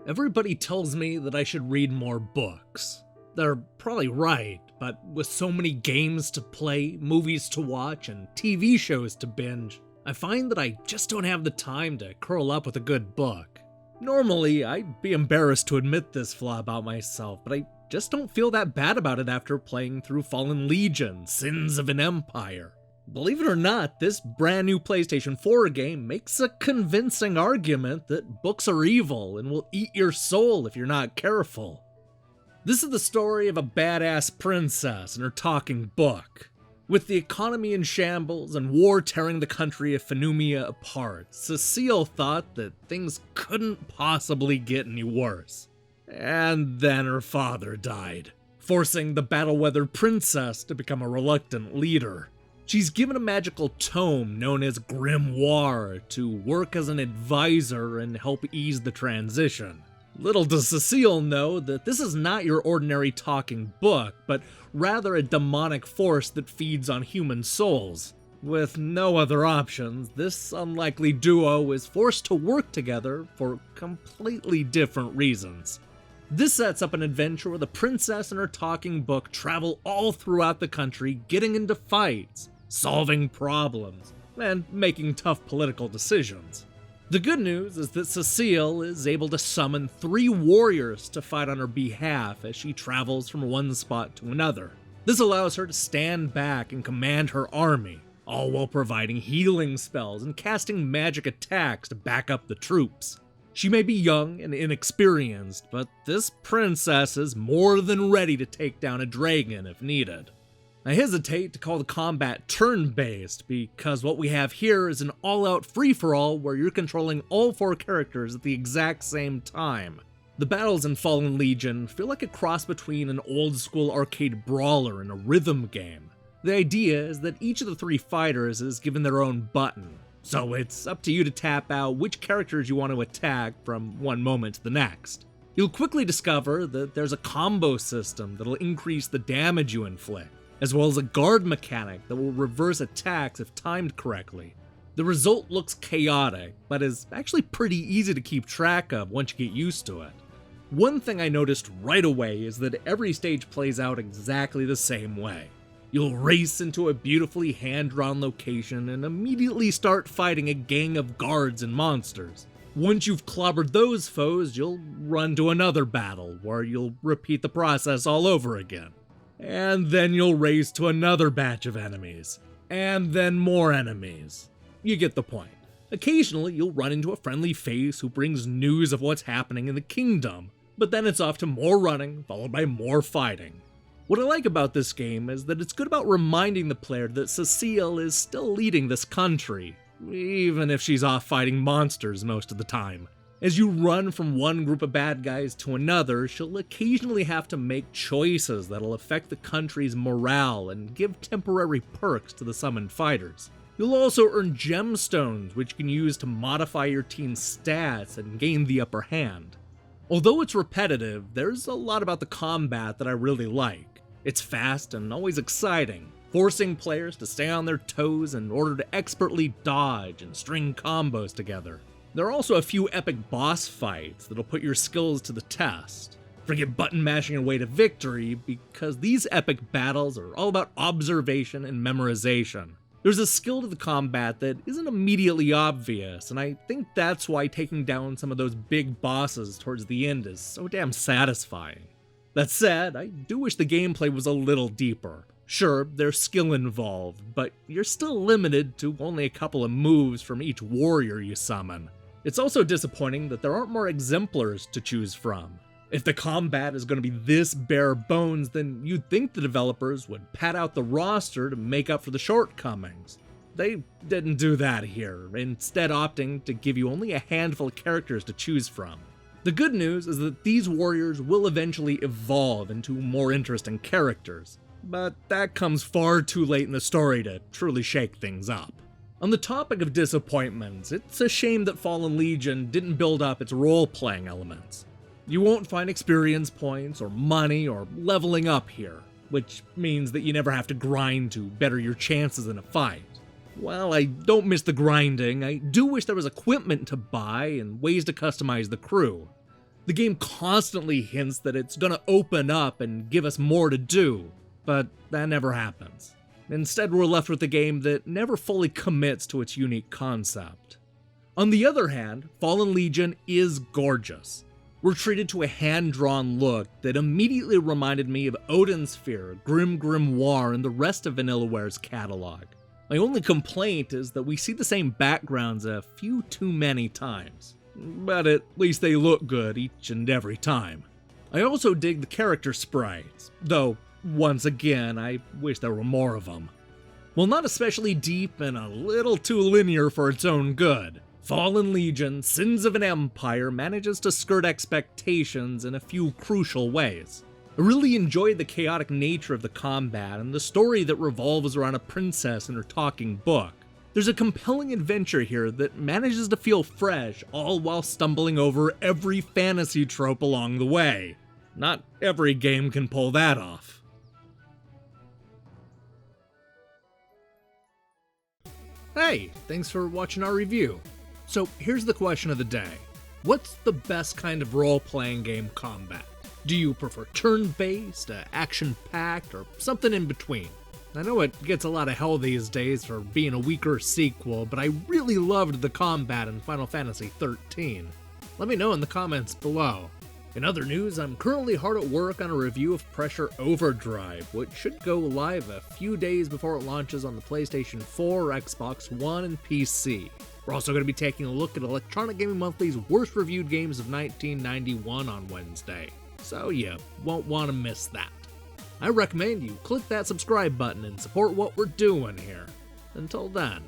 Everybody tells me that I should read more books. They're probably right, but with so many games to play, movies to watch, and TV shows to binge, I find that I just don't have the time to curl up with a good book. Normally, I'd be embarrassed to admit this flaw about myself, but I just don't feel that bad about it after playing through Fallen Legion, Sins of an Empire. Believe it or not, this brand new PlayStation 4 game makes a convincing argument that books are evil and will eat your soul if you're not careful. This is the story of a badass princess and her talking book. With the economy in shambles and war tearing the country of Phenumia apart, Cecile thought that things couldn't possibly get any worse. And then her father died, forcing the battle-weathered princess to become a reluctant leader. She's given a magical tome known as Grimoire to work as an advisor and help ease the transition. Little does Cecile know that this is not your ordinary talking book, but rather a demonic force that feeds on human souls. With no other options, this unlikely duo is forced to work together for completely different reasons. This sets up an adventure where the princess and her talking book travel all throughout the country, getting into fights, solving problems, and making tough political decisions. The good news is that Cecile is able to summon 3 warriors to fight on her behalf as she travels from one spot to another. This allows her to stand back and command her army, all while providing healing spells and casting magic attacks to back up the troops. She may be young and inexperienced, but this princess is more than ready to take down a dragon if needed. I hesitate to call the combat turn-based, because what we have here is an all-out free-for-all where you're controlling all 4 characters at the exact same time. The battles in Fallen Legion feel like a cross between an old-school arcade brawler and a rhythm game. The idea is that each of the 3 fighters is given their own button, so it's up to you to tap out which characters you want to attack from one moment to the next. You'll quickly discover that there's a combo system that'll increase the damage you inflict, as well as a guard mechanic that will reverse attacks if timed correctly. The result looks chaotic, but is actually pretty easy to keep track of once you get used to it. One thing I noticed right away is that every stage plays out exactly the same way. You'll race into a beautifully hand-drawn location and immediately start fighting a gang of guards and monsters. Once you've clobbered those foes, you'll run to another battle, where you'll repeat the process all over again. And then you'll race to another batch of enemies, and then more enemies. You get the point. Occasionally, you'll run into a friendly face who brings news of what's happening in the kingdom, but then it's off to more running, followed by more fighting. What I like about this game is that it's good about reminding the player that Cecile is still leading this country, even if she's off fighting monsters most of the time. As you run from one group of bad guys to another, she'll occasionally have to make choices that'll affect the country's morale and give temporary perks to the summoned fighters. You'll also earn gemstones, which you can use to modify your team's stats and gain the upper hand. Although it's repetitive, there's a lot about the combat that I really like. It's fast and always exciting, forcing players to stay on their toes in order to expertly dodge and string combos together. There are also a few epic boss fights that'll put your skills to the test. Forget button mashing your way to victory, because these epic battles are all about observation and memorization. There's a skill to the combat that isn't immediately obvious, and I think that's why taking down some of those big bosses towards the end is so damn satisfying. That said, I do wish the gameplay was a little deeper. Sure, there's skill involved, but you're still limited to only a couple of moves from each warrior you summon. It's also disappointing that there aren't more exemplars to choose from. If the combat is going to be this bare bones, then you'd think the developers would pad out the roster to make up for the shortcomings. They didn't do that here, instead opting to give you only a handful of characters to choose from. The good news is that these warriors will eventually evolve into more interesting characters, but that comes far too late in the story to truly shake things up. On the topic of disappointments, it's a shame that Fallen Legion didn't build up its role-playing elements. You won't find experience points or money or leveling up here, which means that you never have to grind to better your chances in a fight. While I don't miss the grinding, I do wish there was equipment to buy and ways to customize the crew. The game constantly hints that it's gonna open up and give us more to do, but that never happens. Instead, we're left with a game that never fully commits to its unique concept. On the other hand, Fallen Legion is gorgeous. We're treated to a hand-drawn look that immediately reminded me of Odin Sphere, Grim Grimoire, and the rest of Vanillaware's catalog. My only complaint is that we see the same backgrounds a few too many times. But at least they look good each and every time. I also dig the character sprites, though, once again, I wish there were more of them. While not especially deep and a little too linear for its own good, Fallen Legion, Sins of an Empire manages to skirt expectations in a few crucial ways. I really enjoyed the chaotic nature of the combat and the story that revolves around a princess and her talking book. There's a compelling adventure here that manages to feel fresh, all while stumbling over every fantasy trope along the way. Not every game can pull that off. Hey, thanks for watching our review. So here's the question of the day. What's the best kind of role-playing game combat? Do you prefer turn-based, action-packed, or something in between? I know it gets a lot of hell these days for being a weaker sequel, but I really loved the combat in Final Fantasy XIII. Let me know in the comments below. In other news, I'm currently hard at work on a review of Pressure Overdrive, which should go live a few days before it launches on the PlayStation 4, Xbox One, and PC. We're also going to be taking a look at Electronic Gaming Monthly's worst reviewed games of 1991 on Wednesday, so you won't want to miss that. I recommend you click that subscribe button and support what we're doing here. Until then.